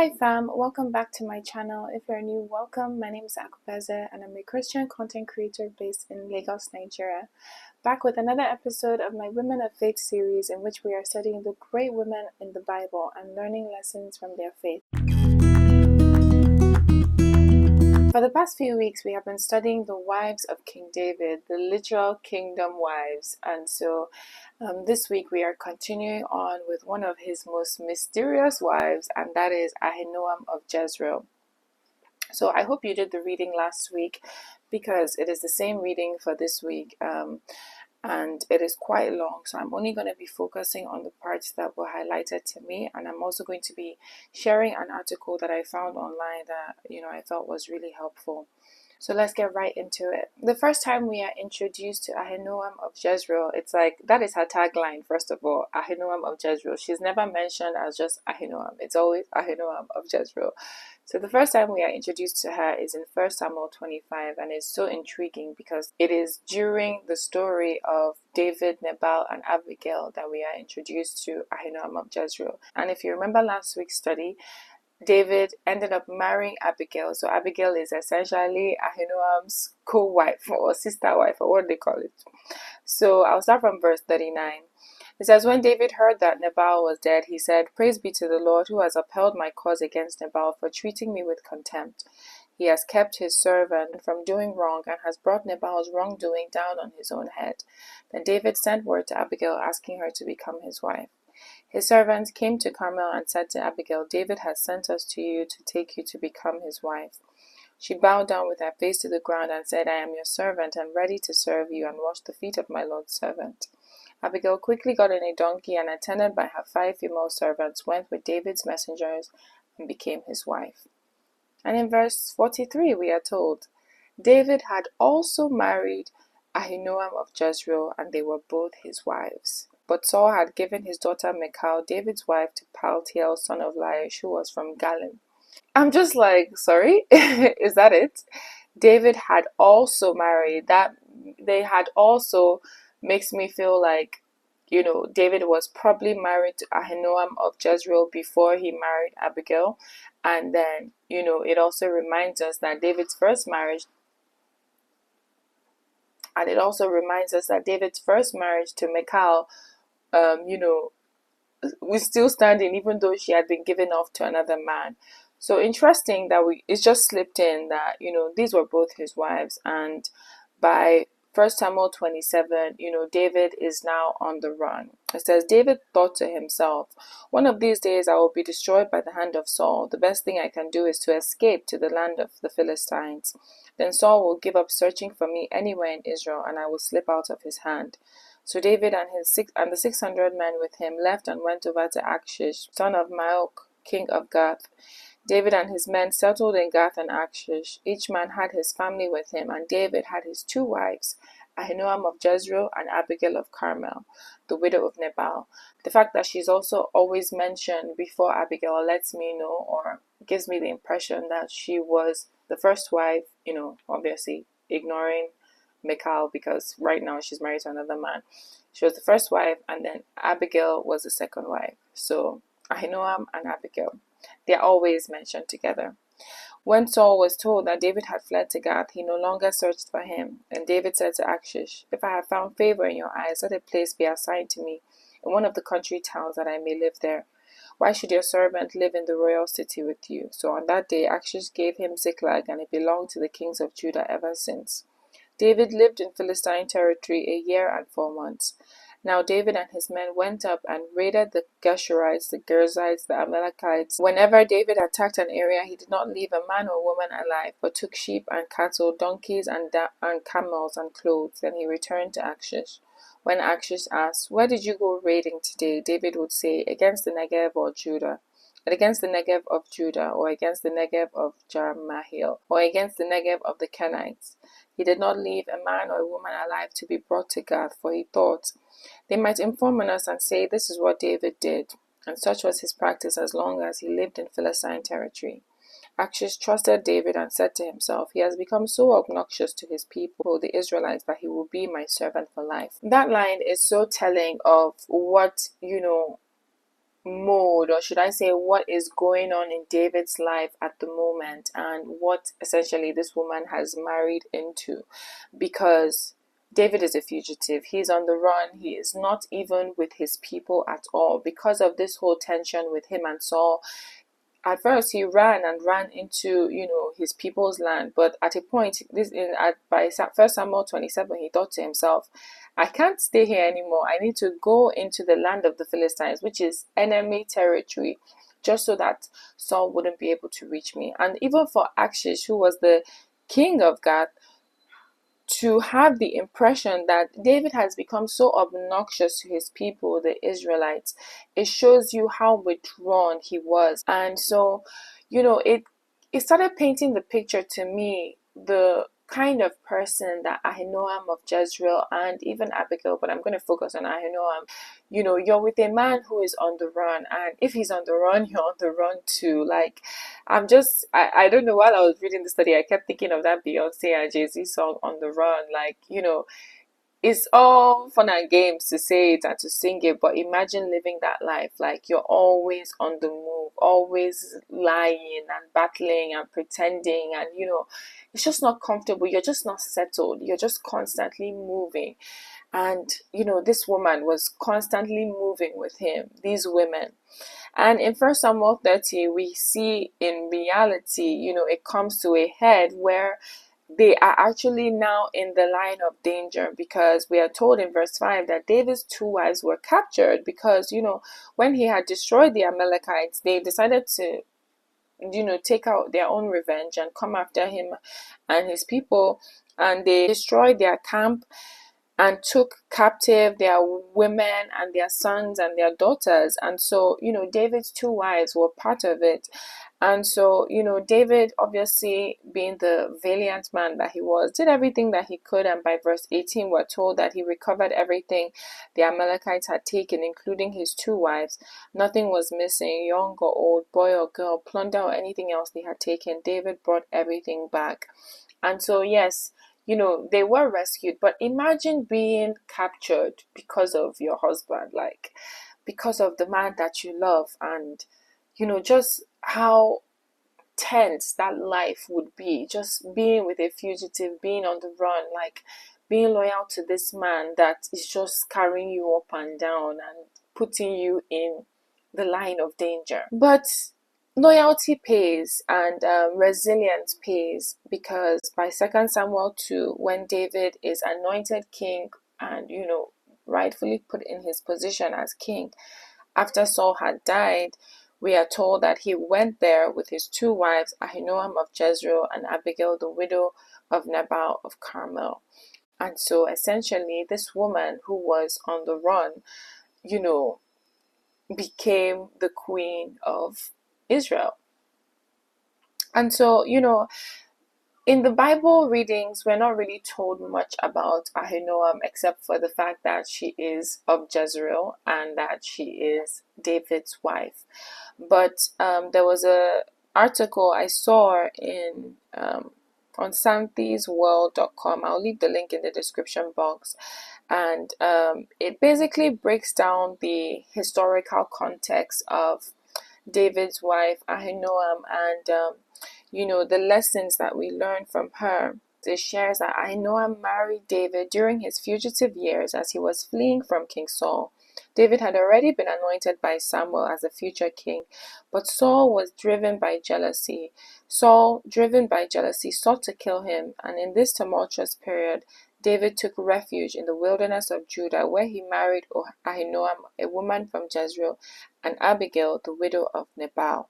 Hi fam, welcome back to my channel. If you're new, welcome. My name is Akupeze and I'm a Christian content creator based in Lagos, Nigeria. Back with another episode of my Women of Faith series in which we are studying the great women in the Bible and learning lessons from their faith. For the past few weeks, we have been studying the wives of King David, the literal kingdom wives. And so this week we are continuing on with one of his most mysterious wives, and that is Ahinoam of Jezreel. So I hope you did the reading last week because it is the same reading for this week. And it is quite long, so I'm only going to be focusing on the parts that were highlighted to me, and I'm also going to be sharing an article that I found online that I felt was really helpful. So let's get right into it. The first time we are introduced to Ahinoam of Jezreel, it's like that is her tagline. First of all, Ahinoam of Jezreel. She's never mentioned as just Ahinoam. It's always Ahinoam of Jezreel. So the first time we are introduced to her is in 1 Samuel 25, and it's so intriguing because it is during the story of David, Nabal, and Abigail that we are introduced to Ahinoam of Jezreel. And if you remember last week's study, David ended up marrying Abigail. So Abigail is essentially Ahinoam's co-wife or sister wife, or what they call it. So I'll start from verse 39. It says, when David heard that Nabal was dead, he said, "Praise be to the Lord who has upheld my cause against Nabal for treating me with contempt. He has kept his servant from doing wrong and has brought Nabal's wrongdoing down on his own head." Then David sent word to Abigail asking her to become his wife. His servants came to Carmel and said to Abigail, "David has sent us to you to take you to become his wife." She bowed down with her face to the ground and said, "I am your servant and ready to serve you and wash the feet of my Lord's servant." Abigail quickly got on a donkey and, attended by her 5 female servants, went with David's messengers and became his wife. And in verse 43 we are told, David had also married Ahinoam of Jezreel, and they were both his wives. But Saul had given his daughter Michal, David's wife, to Paltiel, son of Laish, who was from Galim. I'm just like, sorry, is that it? David had also married. That they had also makes me feel like, David was probably married to Ahinoam of Jezreel before he married Abigail. And then, it also reminds us that David's first marriage to Michal, was still standing even though she had been given off to another man. So interesting that it's just slipped in that, these were both his wives. And by 1 Samuel 27, David is now on the run. It says, David thought to himself, "One of these days I will be destroyed by the hand of Saul. The best thing I can do is to escape to the land of the Philistines. Then Saul will give up searching for me anywhere in Israel, and I will slip out of his hand." So David and the 600 men with him left and went over to Achish, son of Maok, king of Gath. David and his men settled in Gath and Achish. Each man had his family with him, and David had his 2 wives, Ahinoam of Jezreel and Abigail of Carmel, the widow of Nabal. The fact that she's also always mentioned before Abigail lets me know, or gives me the impression, that she was the first wife, obviously ignoring Michal because right now she's married to another man. She was the first wife, and then Abigail was the second wife. So Ahinoam and Abigail, they are always mentioned together. When Saul was told that David had fled to Gath, he no longer searched for him. And David said to Achish, "If I have found favor in your eyes, let a place be assigned to me in one of the country towns that I may live there. Why should your servant live in the royal city with you?" So on that day Achish gave him Ziklag, and it belonged to the kings of Judah ever since. David lived in Philistine territory 1 year and 4 months. Now David and his men went up and raided the Geshurites, the Girzites, the Amalekites. Whenever David attacked an area, he did not leave a man or woman alive, but took sheep and cattle, donkeys and camels and clothes. Then he returned to Achish. When Achish asked, "Where did you go raiding today?" David would say, "Against the Negev or Judah, and against the Negev of Judah, or against the Negev of Jerahmeel, or against the Negev of the Kenites." He did not leave a man or a woman alive to be brought to Gath, for he thought, "They might inform on us and say, 'This is what David did.'" And such was his practice as long as he lived in Philistine territory. Achish trusted David and said to himself, "He has become so obnoxious to his people, the Israelites, that he will be my servant for life." That line is so telling of what, mode, or should I say, what is going on in David's life at the moment, and what essentially this woman has married into. Because David is a fugitive, he's on the run, he is not even with his people at all because of this whole tension with him and Saul. At first he ran into his people's land, but at a point, by 1 Samuel 27, he thought to himself, I can't stay here anymore. I need to go into the land of the Philistines, which is enemy territory, just so that Saul wouldn't be able to reach me. And even for Achish, who was the king of Gath, to have the impression that David has become so obnoxious to his people, the Israelites, it shows you how withdrawn he was. And so, it started painting the picture to me, the kind of person that Ahinoam of Jezreel and even Abigail, but I'm going to focus on Ahinoam. You're with a man who is on the run, and if he's on the run, you're on the run too. Like, I don't know, while I was reading the study, I kept thinking of that Beyonce and Jay-Z song, On the Run. Like, it's all fun and games to say it and to sing it, but imagine living that life. Like, you're always on the move, always lying and battling and pretending, and it's just not comfortable. You're just not settled. You're just constantly moving. And this woman was constantly moving with him, these women. And in 1 Samuel 30, we see in reality, it comes to a head where they are actually now in the line of danger, because we are told in verse 5 that David's 2 wives were captured because, when he had destroyed the Amalekites, they decided to, take out their own revenge and come after him and his people, and they destroyed their camp and took captive their women and their sons and their daughters. And so, David's 2 wives were part of it. And so, David, obviously being the valiant man that he was, did everything that he could. And by verse 18, we're told that he recovered everything the Amalekites had taken, including his 2 wives. Nothing was missing, young or old, boy or girl, plunder or anything else they had taken. David brought everything back. And so, yes, they were rescued, but imagine being captured because of your husband, like because of the man that you love, and just how tense that life would be, just being with a fugitive, being on the run, like being loyal to this man that is just carrying you up and down and putting you in the line of danger. But loyalty pays, and resilience pays, because by 2 Samuel 2, when David is anointed king and rightfully put in his position as king after Saul had died, we are told that he went there with his 2 wives, Ahinoam of Jezreel and Abigail, the widow of Nabal of Carmel. And so essentially, this woman who was on the run, became the queen of Israel. And so, in the Bible readings, we're not really told much about Ahinoam, except for the fact that she is of Jezreel and that she is David's wife. But there was a article I saw in on samthiesworld.com. I'll leave the link in the description box. And it basically breaks down the historical context of David's wife, Ahinoam, and the lessons that we learn from her. It shares that Ahinoam married David during his fugitive years as he was fleeing from King Saul. David had already been anointed by Samuel as a future king, but Saul was driven by jealousy. Saul, driven by jealousy, sought to kill him, and in this tumultuous period, David took refuge in the wilderness of Judah, where he married Ahinoam, a woman from Jezreel, and Abigail, the widow of Nabal.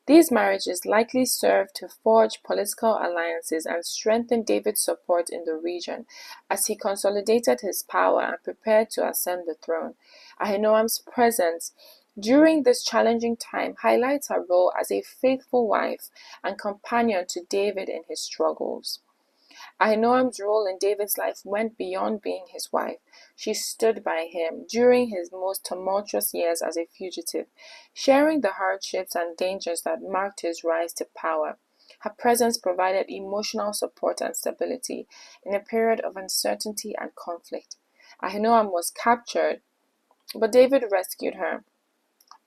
These marriages likely served to forge political alliances and strengthen David's support in the region as he consolidated his power and prepared to ascend the throne. Ahinoam's presence during this challenging time highlights her role as a faithful wife and companion to David in his struggles. Ahinoam's role in David's life went beyond being his wife. She stood by him during his most tumultuous years as a fugitive, sharing the hardships and dangers that marked his rise to power. Her presence provided emotional support and stability in a period of uncertainty and conflict. Ahinoam was captured, but David rescued her.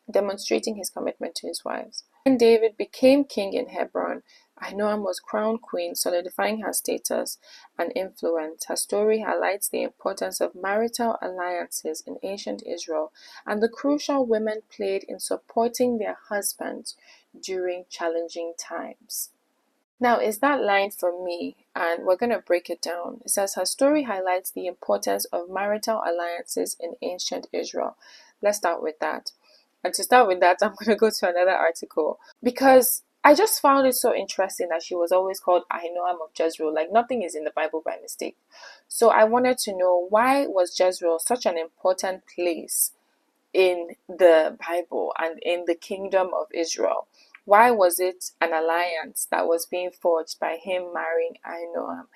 demonstrating his commitment to his wives. When David became king in Hebron, Ahinoam was crowned queen, solidifying her status and influence. Her story highlights the importance of marital alliances in ancient Israel and the crucial women played in supporting their husbands during challenging times. Now, is that line for me? And we're going to break it down. It says her story highlights the importance of marital alliances in ancient Israel. Let's start with that. And to start with that, I'm going to go to another article because I just found it so interesting that she was always called Ahinoam of Jezreel. Like nothing is in the Bible by mistake. So I wanted to know, why was Jezreel such an important place in the Bible and in the kingdom of Israel? Why was it an alliance that was being forged by him marrying Ahinoam?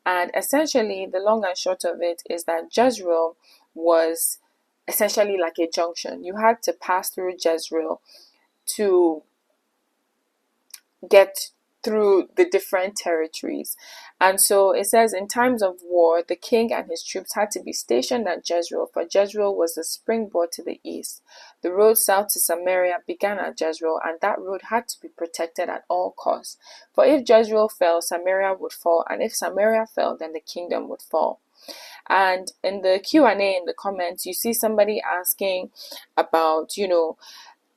And essentially, the long and short of it is that Jezreel was essentially like a junction. You had to pass through Jezreel to get through the different territories. And so it says, in times of war, the king and his troops had to be stationed at Jezreel, for Jezreel was the springboard to the east. The road south to Samaria began at Jezreel, and that road had to be protected at all costs. For if Jezreel fell, Samaria would fall, and if Samaria fell, then the kingdom would fall. And in the Q&A in the comments, you see somebody asking about,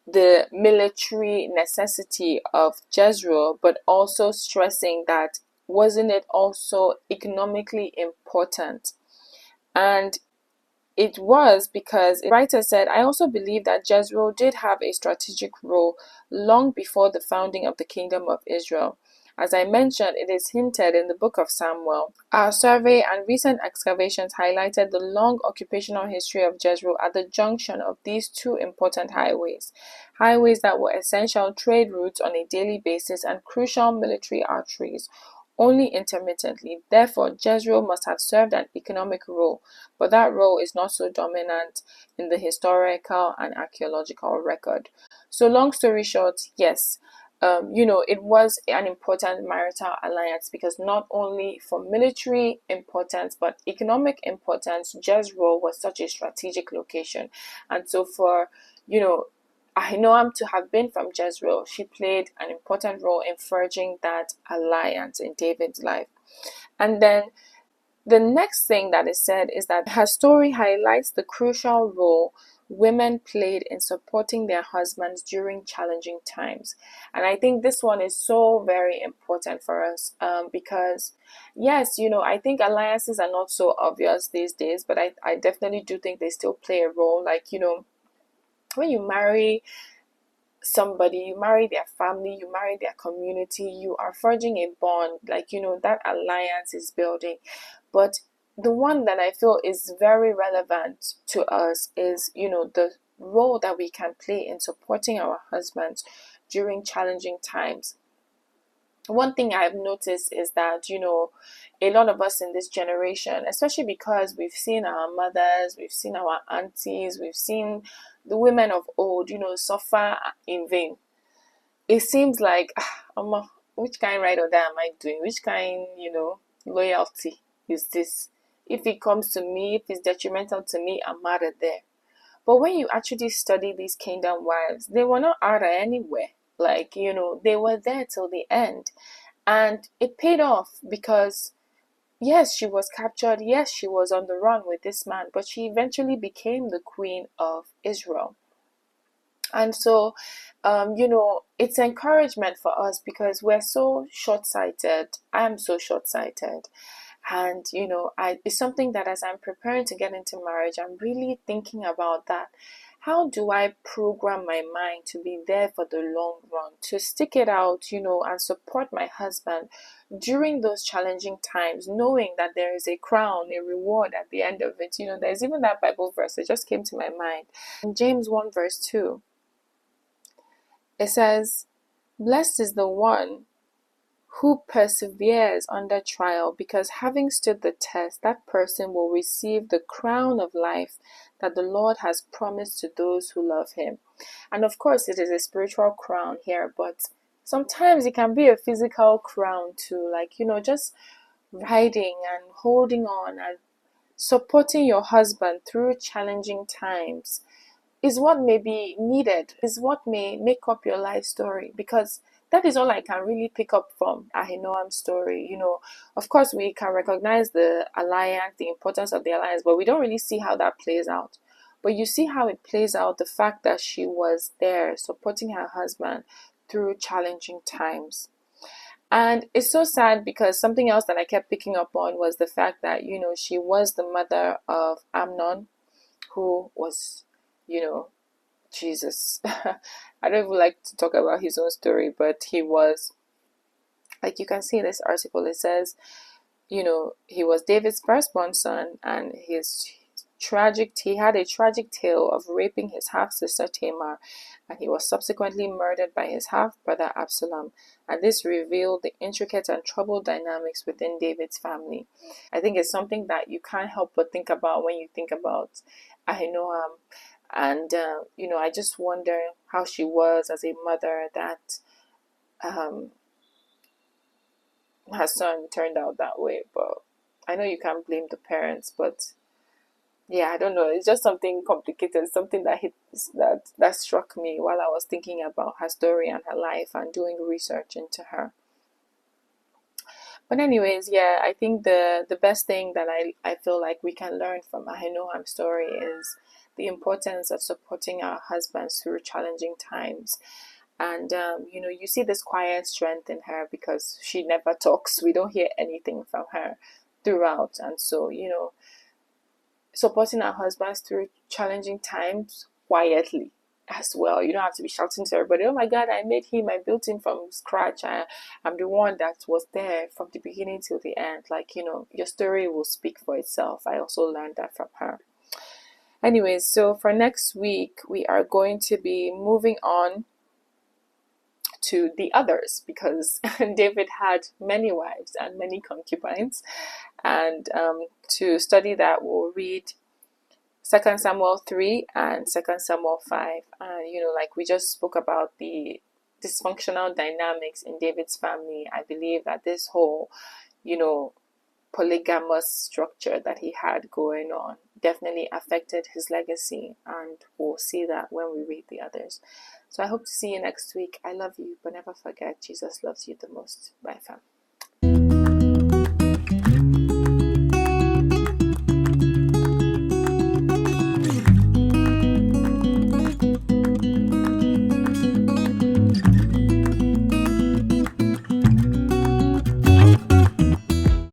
the military necessity of Jezreel, but also stressing that wasn't it also economically important? And it was, because the writer said, I also believe that Jezreel did have a strategic role long before the founding of the kingdom of Israel. As I mentioned, it is hinted in the book of Samuel. Our survey and recent excavations highlighted the long occupational history of Jezreel at the junction of these two important highways that were essential trade routes on a daily basis and crucial military arteries only intermittently. Therefore, Jezreel must have served an economic role, but that role is not so dominant in the historical and archaeological record. So long story short, yes, it was an important marital alliance, because not only for military importance but economic importance, Jezreel was such a strategic location. And so for, Ahinoam to have been from Jezreel, she played an important role in forging that alliance in David's life. And then the next thing that is said is that her story highlights the crucial role women played in supporting their husbands during challenging times. And I think this one is so very important for us, because yes, I think alliances are not so obvious these days, but I definitely do think they still play a role. Like, when you marry somebody, you marry their family, you marry their community, you are forging a bond, like, that alliance is building. But the one that I feel is very relevant to us is, the role that we can play in supporting our husbands during challenging times. One thing I've noticed is that, a lot of us in this generation, especially because we've seen our mothers, we've seen our aunties, we've seen the women of old, suffer in vain. It seems like, which kind right or that am I doing? Which kind, loyalty is this? If it comes to me, if it's detrimental to me, I'm out of there. But when you actually study these kingdom wives, they were not out of anywhere. Like, they were there till the end. And it paid off, because yes, she was captured. Yes, she was on the run with this man, but she eventually became the queen of Israel. And so, it's encouragement for us, because we're so short-sighted. I am so short-sighted. And, it's something that as I'm preparing to get into marriage, I'm really thinking about that. How do I program my mind to be there for the long run, to stick it out, and support my husband during those challenging times, knowing that there is a crown, a reward at the end of it. There's even that Bible verse that just came to my mind. In James 1 verse 2, it says, "Blessed is the one who perseveres under trial, because having stood the test, that person will receive the crown of life that the Lord has promised to those who love him." And of course, it is a spiritual crown here, but sometimes it can be a physical crown too, like, just riding and holding on and supporting your husband through challenging times is what may be needed, is what may make up your life story, because that is all I can really pick up from Ahinoam's story. Of course, we can recognize the alliance, the importance of the alliance, but we don't really see how that plays out. But you see how it plays out, the fact that she was there supporting her husband through challenging times. And it's so sad because something else that I kept picking up on was the fact that, she was the mother of Amnon, who was, you know, Jesus. I don't even like to talk about his own story, but he was, like you can see in this article, it says, he was David's firstborn son, and he had a tragic tale of raping his half-sister Tamar, and he was subsequently murdered by his half-brother Absalom. And this revealed the intricate and troubled dynamics within David's family. I think it's something that you can't help but think about when you think about Ahinoam. And, I just wonder how she was as a mother that her son turned out that way. But I know you can't blame the parents, but yeah, I don't know. It's just something complicated, something that struck me while I was thinking about her story and her life and doing research into her. But anyways, yeah, I think the best thing that I feel like we can learn from Ahinoam's story is the importance of supporting our husbands through challenging times. And, you see this quiet strength in her because she never talks. We don't hear anything from her throughout. And so, supporting our husbands through challenging times quietly as well. You don't have to be shouting to everybody, oh my God, I made him, I built him from scratch. I'm the one that was there from the beginning till the end. Your story will speak for itself. I also learned that from her. Anyways, so for next week, we are going to be moving on to the others, because David had many wives and many concubines. And to study that, we'll read 2 Samuel 3 and 2 Samuel 5. And, like we just spoke about the dysfunctional dynamics in David's family, I believe that this whole, polygamous structure that he had going on definitely affected his legacy. And we'll see that when we read the others. So I hope to see you next week. I love you, but never forget, Jesus loves you the most. Bye, fam.